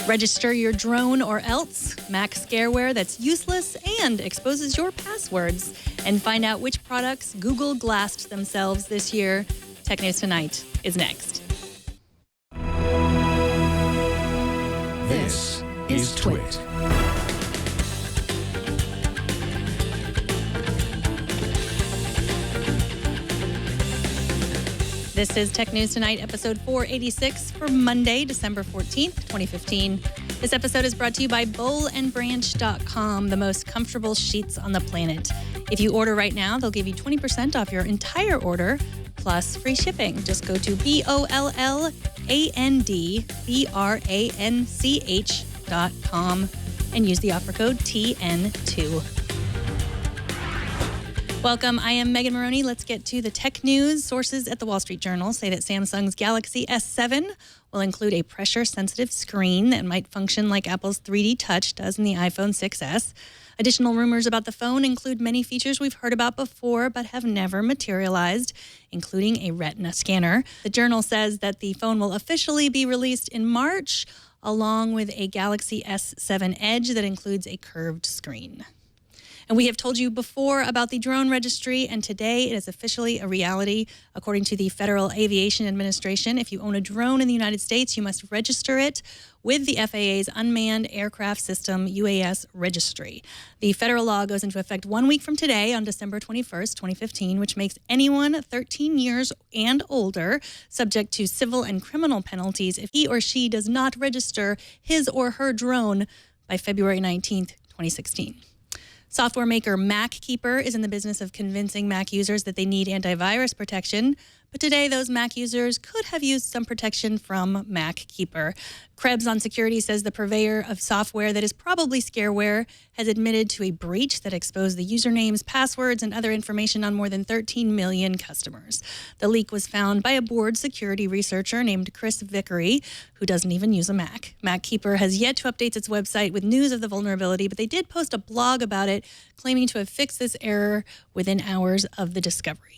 Register your drone or else. Mac scare-ware that's useless and exposes your passwords. And find out which products Google glassed themselves this year. Tech News Tonight is next. This is Twit. This is Tech News Tonight, episode 486 for Monday, December 14th, 2015. This episode is brought to you by bowlandbranch.com, the most comfortable sheets on the planet. If you order right now, they'll give you 20% off your entire order, plus free shipping. Just go to bowlandbranch.com and use the offer code TN2. Welcome, I am Megan Maroney. Let's get to the tech news. Sources at the Wall Street Journal say that Samsung's Galaxy S7 will include a pressure-sensitive screen that might function like Apple's 3D Touch does in the iPhone 6s. Additional rumors about the phone include many features we've heard about before but have never materialized, including a retina scanner. The Journal says that the phone will officially be released in March, along with a Galaxy S7 Edge that includes a curved screen. And we have told you before about the drone registry, and today it is officially a reality. According to the Federal Aviation Administration, if you own a drone in the United States, you must register it with the FAA's Unmanned Aircraft System UAS registry. The federal law goes into effect 1 week from today on December 21st, 2015, which makes anyone 13 years and older subject to civil and criminal penalties if he or she does not register his or her drone by February 19th, 2016. Software maker MacKeeper is in the business of convincing Mac users that they need antivirus protection, but today those Mac users could have used some protection from MacKeeper. Krebs on Security says the purveyor of software that is probably scareware has admitted to a breach that exposed the usernames, passwords, and other information on more than 13 million customers. The leak was found by a board security researcher named Chris Vickery, who doesn't even use a Mac. MacKeeper has yet to update its website with news of the vulnerability, but they did post a blog about it, claiming to have fixed this error within hours of the discovery.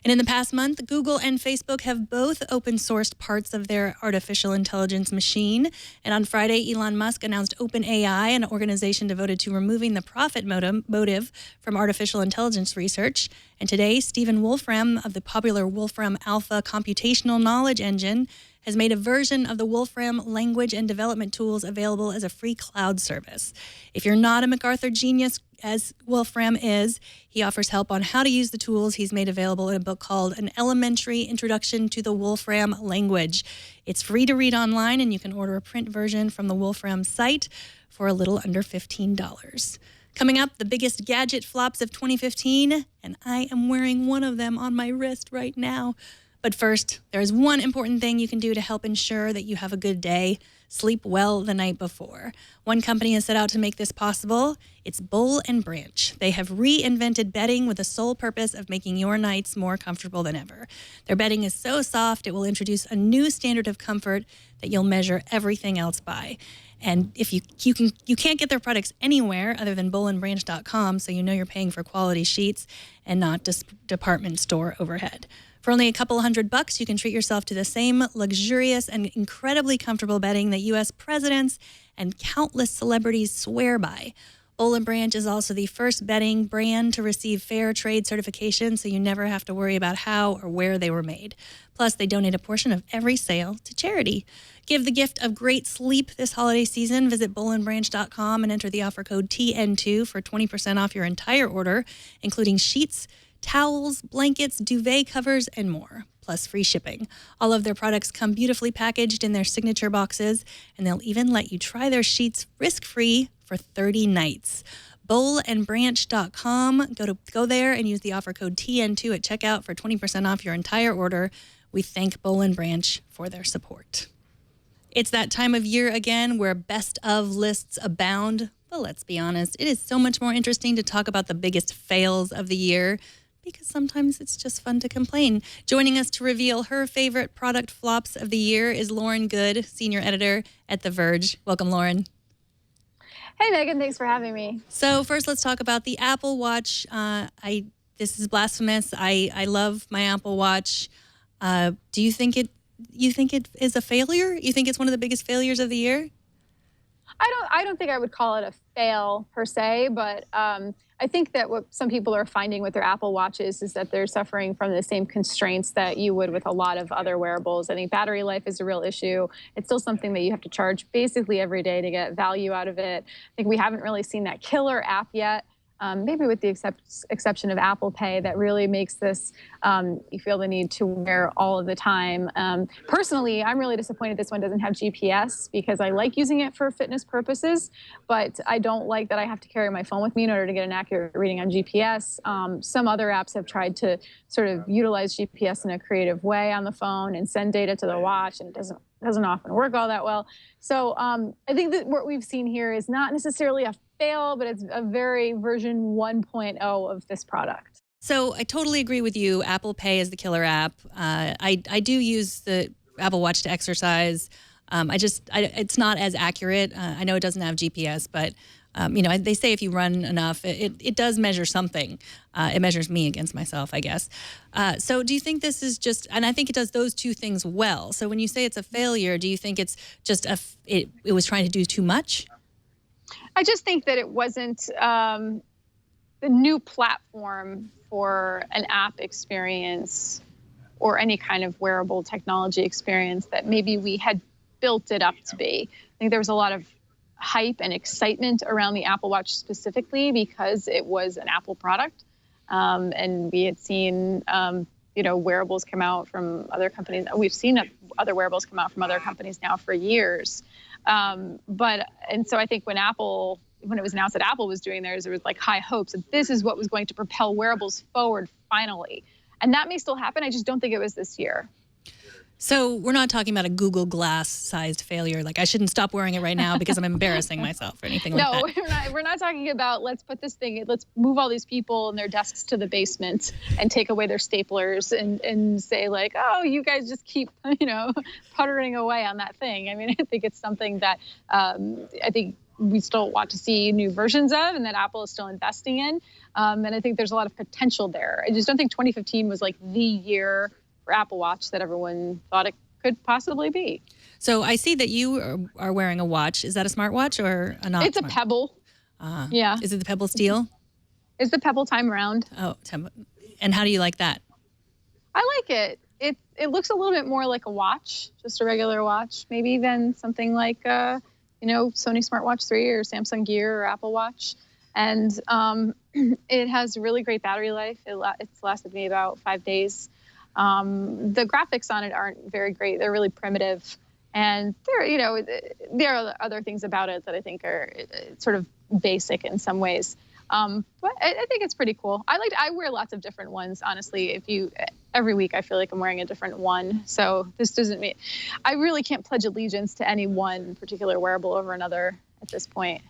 And in the past month, Google and Facebook have both open-sourced parts of their artificial intelligence machine. And on Friday, Elon Musk announced OpenAI, an organization devoted to removing the profit motive from artificial intelligence research. And today, Stephen Wolfram of the popular Wolfram Alpha computational knowledge engine has made a version of the Wolfram language and development tools available as a free cloud service. If you're not a MacArthur genius, as Wolfram is, he offers help on how to use the tools he's made available in a book called An Elementary Introduction to the Wolfram Language. It's free to read online, and you can order a print version from the Wolfram site for a little under $15. Coming up, the biggest gadget flops of 2015, and I am wearing one of them on my wrist right now. But first, there is one important thing you can do to help ensure that you have a good day. Sleep well the night before. One company has set out to make this possible. It's Boll & Branch. They have reinvented bedding with the sole purpose of making your nights more comfortable than ever. Their bedding is so soft, it will introduce a new standard of comfort that you'll measure everything else by. And if you can't get their products anywhere other than bowlandbranch.com, so you know you're paying for quality sheets and not just department store overhead. For only a couple $100, you can treat yourself to the same luxurious and incredibly comfortable bedding that U.S. presidents and countless celebrities swear by. Boll & Branch is also the first bedding brand to receive fair trade certification, so you never have to worry about how or where they were made. Plus, they donate a portion of every sale to charity. Give the gift of great sleep this holiday season. Visit bowlandbranch.com and enter the offer code TN2 for 20% off your entire order, including sheets, towels, blankets, duvet covers, and more, plus free shipping. All of their products come beautifully packaged in their signature boxes, and they'll even let you try their sheets risk-free for 30 nights. Bowlandbranch.com. Go there and use the offer code TN2 at checkout for 20% off your entire order. We thank Boll & Branch for their support. It's that time of year again where best of lists abound. But let's be honest, it is so much more interesting to talk about the biggest fails of the year, because sometimes it's just fun to complain. Joining us to reveal her favorite product flops of the year is Lauren Goode, senior editor at The Verge. Welcome, Lauren. Hey, Megan. Thanks for having me. So first, let's talk about the Apple Watch. This is blasphemous. I love my Apple Watch. Do you think it is a failure? You think it's one of the biggest failures of the year? I don't think I would call it a fail per se, but I think that what some people are finding with their Apple Watches is that they're suffering from the same constraints that you would with a lot of other wearables. I think battery life is a real issue. It's still something that you have to charge basically every day to get value out of it. I think we haven't really seen that killer app yet. Maybe with the exception of Apple Pay, that really makes this, you feel the need to wear all of the time. Personally, I'm really disappointed this one doesn't have GPS because I like using it for fitness purposes, but I don't like that I have to carry my phone with me in order to get an accurate reading on GPS. Some other apps have tried to sort of utilize GPS in a creative way on the phone and send data to the watch, and it doesn't often work all that well. So I think that what we've seen here is not necessarily a fail, but it's a very version 1.0 of this product. So I totally agree with you. Apple Pay is the killer app. I do use the Apple Watch to exercise. It's not as accurate. I know it doesn't have GPS, but they say if you run enough, it does measure something. It measures me against myself, I guess. So do you think this is just, and I think it does those two things well. So when you say it's a failure, do you think it's just it was trying to do too much? I just think that it wasn't the new platform for an app experience or any kind of wearable technology experience that maybe we had built it up to be. I think there was a lot of hype and excitement around the Apple Watch specifically because it was an Apple product. And we had seen, wearables come out from other companies. We've seen other wearables come out from other companies now for years. And so I think when it was announced that Apple was doing theirs, there was like high hopes that this is what was going to propel wearables forward finally. And that may still happen. I just don't think it was this year. So we're not talking about a Google Glass-sized failure. Like I shouldn't stop wearing it right now because I'm embarrassing myself or anything like that. No, we're not talking about let's move all these people and their desks to the basement and take away their staplers and say like, oh, you guys just keep, puttering away on that thing. I mean, I think it's something that I think we still want to see new versions of and that Apple is still investing in. And I think there's a lot of potential there. I just don't think 2015 was like the year for Apple Watch that everyone thought it could possibly be. So I see that you are wearing a watch. Is that a smartwatch or a not? It's a Pebble. Yeah. Is it the Pebble Steel? It's the Pebble Time Round. Oh, and how do you like that? I like it. It looks a little bit more like a watch, just a regular watch, maybe than something like Sony Smartwatch 3 or Samsung Gear or Apple Watch. And it has really great battery life. It's lasted me about 5 days. The graphics on it aren't very great. They're really primitive. And there are other things about it that I think are sort of basic in some ways. But I think it's pretty cool. I wear lots of different ones, honestly. Every week I feel like I'm wearing a different one. So this doesn't mean, I really can't pledge allegiance to any one particular wearable over another at this point.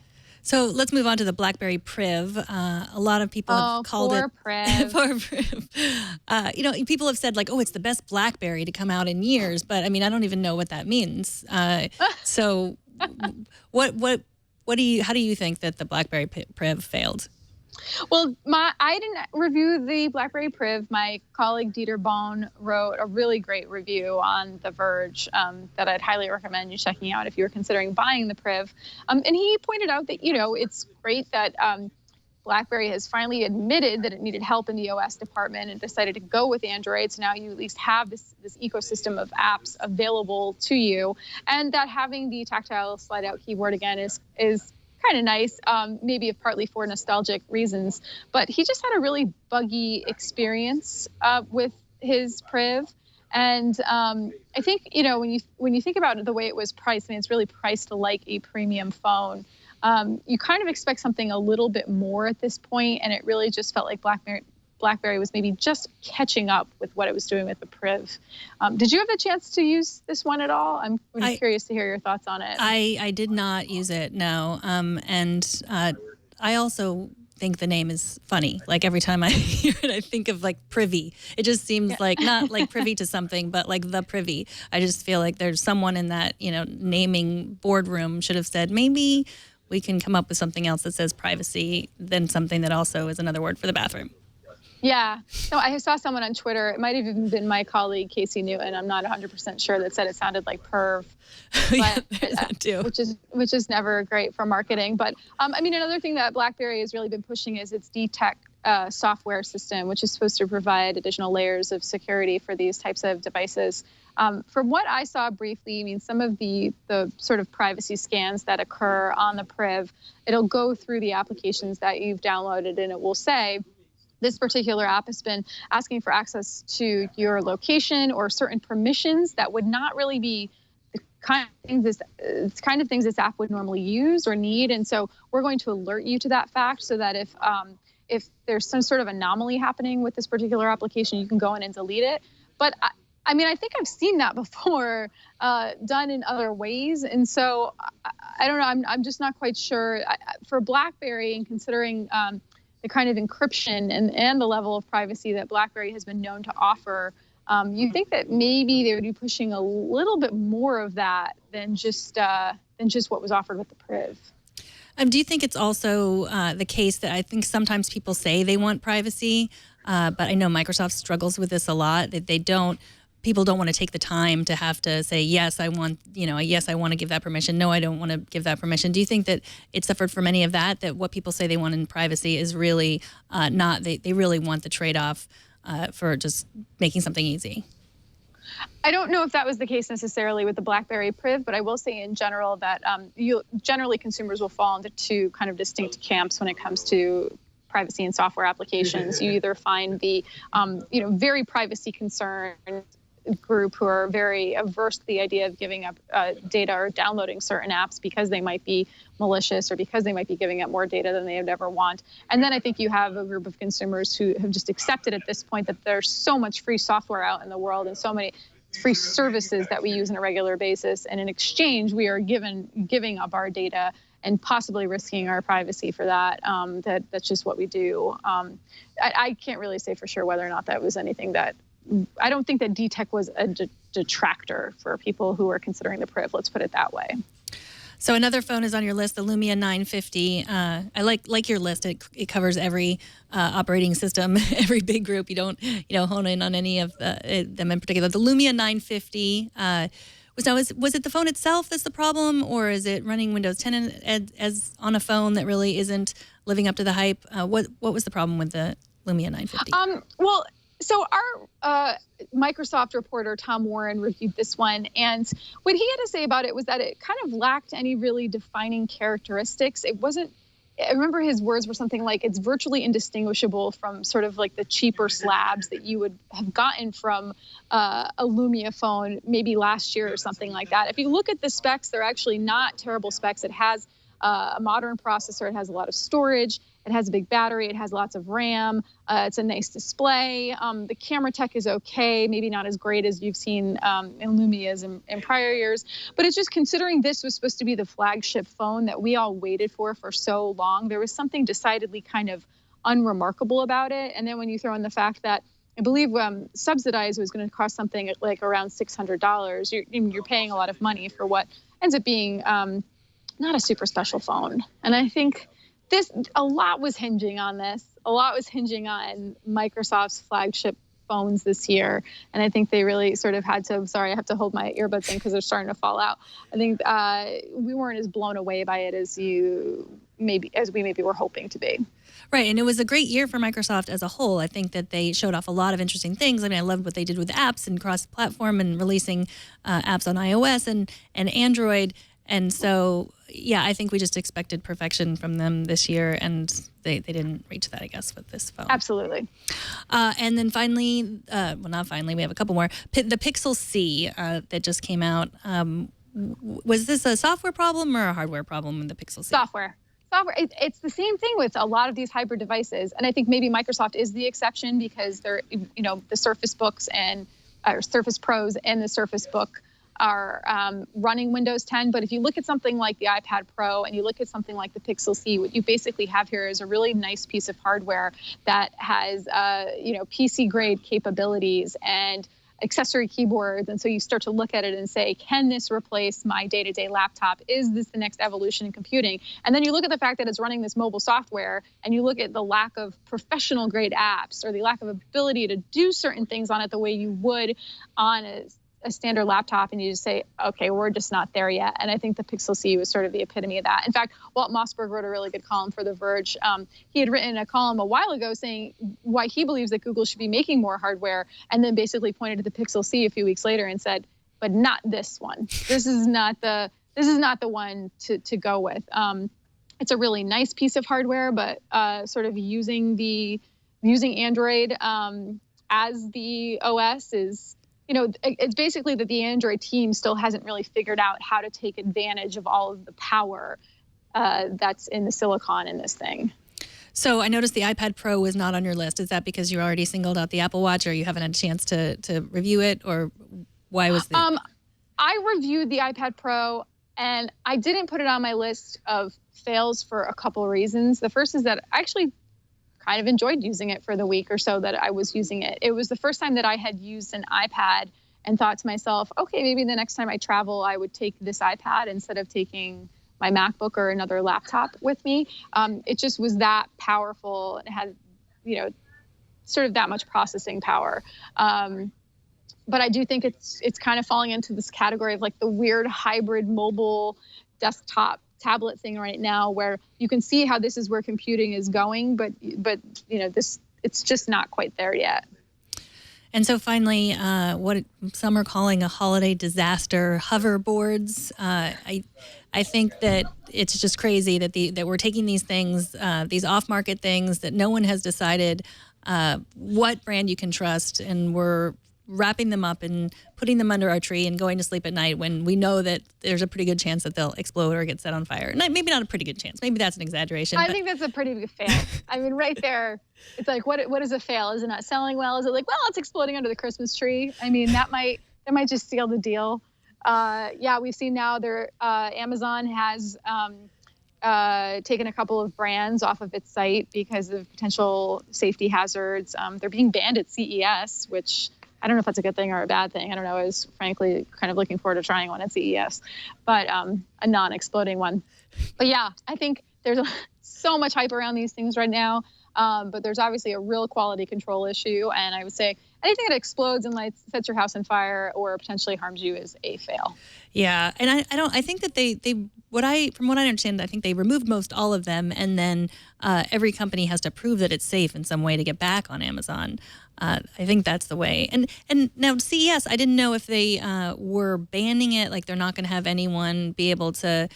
So let's move on to the BlackBerry Priv. A lot of people have called it Priv. Poor Priv. People have said like, oh, it's the best BlackBerry to come out in years, but I mean, I don't even know what that means. So, how do you think that the BlackBerry Priv failed? Well, I didn't review the BlackBerry Priv. My colleague Dieter Bohn wrote a really great review on The Verge that I'd highly recommend you checking out if you were considering buying the Priv. And he pointed out that, it's great that BlackBerry has finally admitted that it needed help in the OS department and decided to go with Android. So now you at least have this ecosystem of apps available to you. And that having the tactile slide-out keyboard again is kind of nice, maybe partly for nostalgic reasons. But he just had a really buggy experience with his Priv. And I think, when you think about the way it was priced, I mean, it's really priced like a premium phone. You kind of expect something a little bit more at this point, and it really just felt like BlackBerry was maybe just catching up with what it was doing with the Priv. Did you have the chance to use this one at all? I'm really curious to hear your thoughts on it. I did not use it, no. And I also think the name is funny. Like every time I hear it, I think of like privy. It just seems like not like privy to something, but like the privy. I just feel like there's someone in that, naming boardroom should have said, maybe we can come up with something else that says privacy, then something that also is another word for the bathroom. Yeah. No, I saw someone on Twitter, it might have even been my colleague, Casey Newton, I'm not 100% sure, that said it sounded like perv. Yeah, But, there's that too. which is never great for marketing. But I mean, another thing that BlackBerry has really been pushing is its DTEC software system, which is supposed to provide additional layers of security for these types of devices. From what I saw briefly, I mean, some of the sort of privacy scans that occur on the Priv, it'll go through the applications that you've downloaded, and it will say, this particular app has been asking for access to your location or certain permissions that would not really be the kind of things this app would normally use or need. And so we're going to alert you to that fact so that if there's some sort of anomaly happening with this particular application, you can go in and delete it. But I mean, I think I've seen that before done in other ways. And so I don't know, I'm just not quite sure. For BlackBerry, and considering the kind of encryption and the level of privacy that BlackBerry has been known to offer, you think that maybe they would be pushing a little bit more of that than just what was offered with the Priv. Do you think it's also the case that I think sometimes people say they want privacy, but I know Microsoft struggles with this a lot, that people don't want to take the time to have to say, yes, I want to give that permission. No, I don't want to give that permission. Do you think that it suffered from any of that what people say they want in privacy is really not, they really want the trade-off for just making something easy? I don't know if that was the case necessarily with the BlackBerry Priv, but I will say in general that generally consumers will fall into two kind of distinct camps when it comes to privacy and software applications. You either find the very privacy concerned group who are very averse to the idea of giving up data or downloading certain apps because they might be malicious or because they might be giving up more data than they would ever want. And then I think you have a group of consumers who have just accepted at this point that there's so much free software out in the world and so many free services that we use on a regular basis. And in exchange, we are giving up our data and possibly risking our privacy for that. That's just what we do. I can't really say for sure whether or not that was anything that, I don't think that DTEC was a detractor for people who are considering the Priv, let's put it that way. So another phone is on your list, the Lumia 950. I like your list. It covers every operating system, every big group. You don't hone in on any of them in particular. The Lumia 950 was it the phone itself that's the problem, or is it running Windows 10 as on a phone that really isn't living up to the hype? What was the problem with the Lumia 950? Well. So our Microsoft reporter, Tom Warren, reviewed this one, and what he had to say about it was that it kind of lacked any really defining characteristics. It wasn't, I remember his words were something like, it's virtually indistinguishable from sort of like the cheaper slabs that you would have gotten from a Lumia phone maybe last year or something like that. If you look at the specs, they're actually not terrible specs. It has a modern processor, it has a lot of storage, it has a big battery, it has lots of RAM, it's a nice display. The camera tech is okay, maybe not as great as you've seen in Lumias in prior years, but it's just considering this was supposed to be the flagship phone that we all waited for so long, there was something decidedly kind of unremarkable about it. And then when you throw in the fact that I believe subsidized was going to cost something like around $600, you're paying a lot of money for what ends up being not a super special phone. And I think a lot was hinging on this. A lot was hinging on Microsoft's flagship phones this year. And I think they really sort of had to, sorry, I have to hold my earbuds in because they're starting to fall out. I think we weren't as blown away by it as we maybe were hoping to be. Right, and it was a great year for Microsoft as a whole. I think that they showed off a lot of interesting things. I mean, I loved what they did with apps and cross-platform and releasing apps on iOS and Android. And so, yeah, I think we just expected perfection from them this year, and they didn't reach that, I guess, with this phone. Absolutely. And then finally, well, not finally, we have a couple more. The Pixel C that just came out. Was this a software problem or a hardware problem with the Pixel C? Software. It's the same thing with a lot of these hybrid devices, and I think maybe Microsoft is the exception because they're, the Surface Books or Surface Pros and the Surface Book are running Windows 10. But if you look at something like the iPad Pro and you look at something like the Pixel C, what you basically have here is a really nice piece of hardware that has, PC grade capabilities, and accessory keyboards. And so you start to look at it and say, can this replace my day-to-day laptop? Is this the next evolution in computing? And then you look at the fact that it's running this mobile software, and you look at the lack of professional grade apps, or the lack of ability to do certain things on it the way you would on a standard laptop, and you just say, okay, we're just not there yet. And I think the Pixel C was sort of the epitome of that. In fact, Walt Mossberg wrote a really good column for The Verge. He had written a column a while ago saying why he believes that Google should be making more hardware, and then basically pointed to the Pixel C a few weeks later and said, but not this one. This is not the one to go with. It's a really nice piece of hardware, but sort of using Android as the OS is, it's basically that the Android team still hasn't really figured out how to take advantage of all of the power that's in the silicon in this thing. So I noticed the iPad Pro was not on your list. Is that because you already singled out the Apple Watch, or you haven't had a chance to review it, or why was the... I reviewed the iPad Pro, and I didn't put it on my list of fails for a couple of reasons. The first is that I actually kind of enjoyed using it for the week or so that I was using it. It was the first time that I had used an iPad and thought to myself, okay, maybe the next time I travel, I would take this iPad instead of taking my MacBook or another laptop with me. It just was that powerful, and it had, sort of that much processing power. But I do think it's kind of falling into this category of like the weird hybrid mobile desktop tablet thing right now, where you can see how this is where computing is going, but it's just not quite there yet. And so finally, what some are calling a holiday disaster, hoverboards. I think that it's just crazy that we're taking these things, these off-market things that no one has decided what brand you can trust, and we're wrapping them up and putting them under our tree and going to sleep at night when we know that there's a pretty good chance that they'll explode or get set on fire. Maybe not a pretty good chance. Maybe that's an exaggeration. I think that's a pretty big fail. I mean, right there, it's like, what is a fail? Is it not selling well? Is it like, well, it's exploding under the Christmas tree? I mean, that might just seal the deal. Yeah, we've seen now Amazon has taken a couple of brands off of its site because of potential safety hazards. They're being banned at CES, which I don't know if that's a good thing or a bad thing. I don't know. I was frankly kind of looking forward to trying one at CES, but a non-exploding one. But yeah, I think there's so much hype around these things right now, but there's obviously a real quality control issue. And I would say anything that explodes and sets your house on fire or potentially harms you is a fail. Yeah, and I think that from what I understand, I think they removed most all of them, and then every company has to prove that it's safe in some way to get back on Amazon. I think that's the way. And now CES, I didn't know if they were banning it, like they're not going to have anyone be able to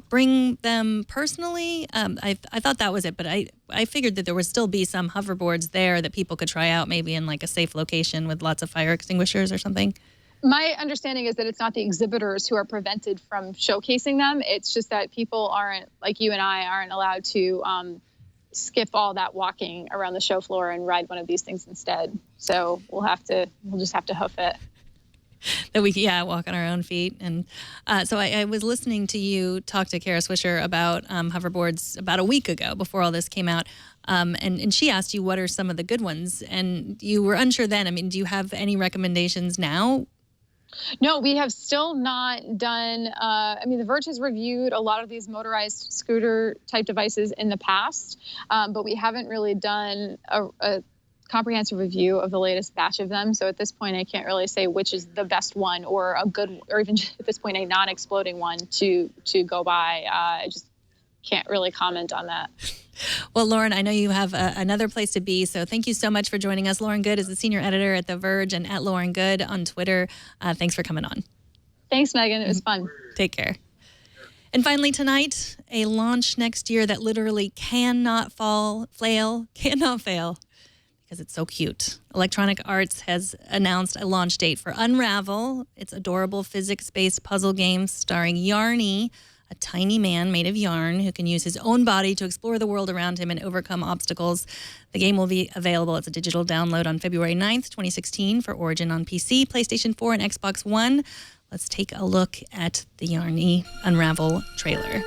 bring them personally. I thought that was it, but I figured that there would still be some hoverboards there that people could try out, maybe in like a safe location with lots of fire extinguishers or something. My understanding is that it's not the exhibitors who are prevented from showcasing them. It's just that people aren't, like you and I, aren't allowed to skip all that walking around the show floor and ride one of these things instead. So we'll just have to hoof it. That we walk on our own feet. And so I was listening to you talk to Kara Swisher about hoverboards about a week ago before all this came out. And she asked you what are some of the good ones, and you were unsure then. I mean, do you have any recommendations now? No, we have still not done. The Verge has reviewed a lot of these motorized scooter type devices in the past, but we haven't really done a comprehensive review of the latest batch of them. So at this point, I can't really say which is the best one or a good, or even at this point, a non-exploding one to go by. I just can't really comment on that. Well, Lauren, I know you have another place to be, so thank you so much for joining us. Lauren Goode is the senior editor at The Verge and at Lauren Goode on Twitter. Thanks for coming on. Thanks, Megan. It was fun. Take care. And finally tonight, a launch next year that literally cannot fail, because it's so cute. Electronic Arts has announced a launch date for Unravel. It's adorable physics-based puzzle game starring Yarny, a tiny man made of yarn who can use his own body to explore the world around him and overcome obstacles. The game will be available as a digital download on February 9th, 2016 for Origin on PC, PlayStation 4, and Xbox One. Let's take a look at the Yarny Unravel trailer.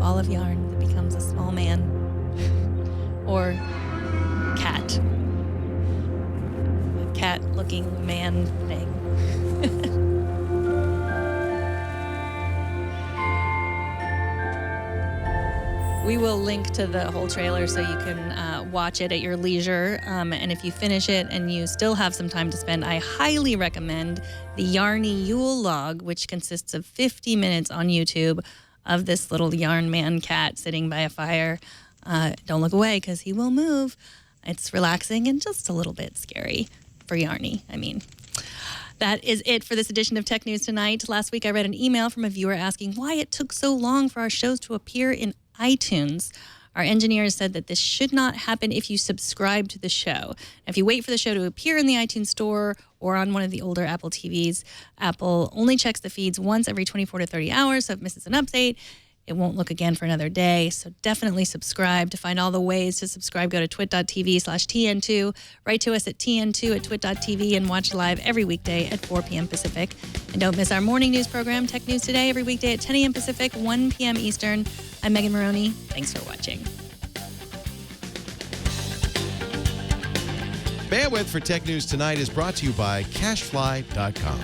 ball of yarn that becomes a small man or cat. A cat-looking man thing. We will link to the whole trailer so you can watch it at your leisure. And if you finish it and you still have some time to spend, I highly recommend the Yarny Yule log, which consists of 50 minutes on YouTube of this little yarn man cat sitting by a fire. Don't look away because he will move. It's relaxing and just a little bit scary for Yarny. I mean, that is it for this edition of Tech News Tonight. Last week, I read an email from a viewer asking why it took so long for our shows to appear in iTunes. Our engineers said that this should not happen if you subscribe to the show. If you wait for the show to appear in the iTunes store or on one of the older Apple TVs, Apple only checks the feeds once every 24 to 30 hours. So if it misses an update, it won't look again for another day. So definitely subscribe. To find all the ways to subscribe, go to twit.tv/TN2. Write to us at TN2@twit.tv and watch live every weekday at 4 p.m. Pacific. And don't miss our morning news program, Tech News Today, every weekday at 10 a.m. Pacific, 1 p.m. Eastern. I'm Megan Maroney. Thanks for watching. Bandwidth for Tech News Tonight is brought to you by CashFly.com.